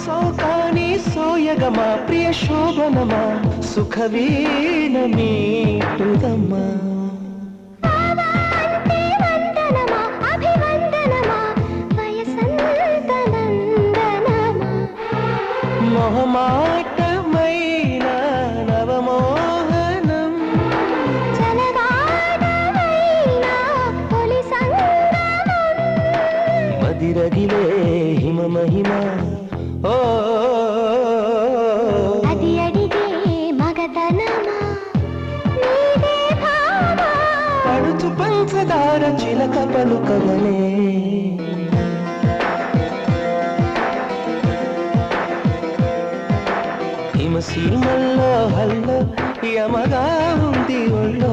సోకాని సోయగమా ప్రియ శోభనమా సుఖవీణ మీటుదమ్మా మొహమాటమైన నవమోహనం మదిరగిలే హిమ మహిమ ఓ అది అడిగే మగతనమా పడుచు పంచదార చిలక పలుకవలే హిమసీమల్లో హల్లో యమగా ఉంది ఒళ్ళో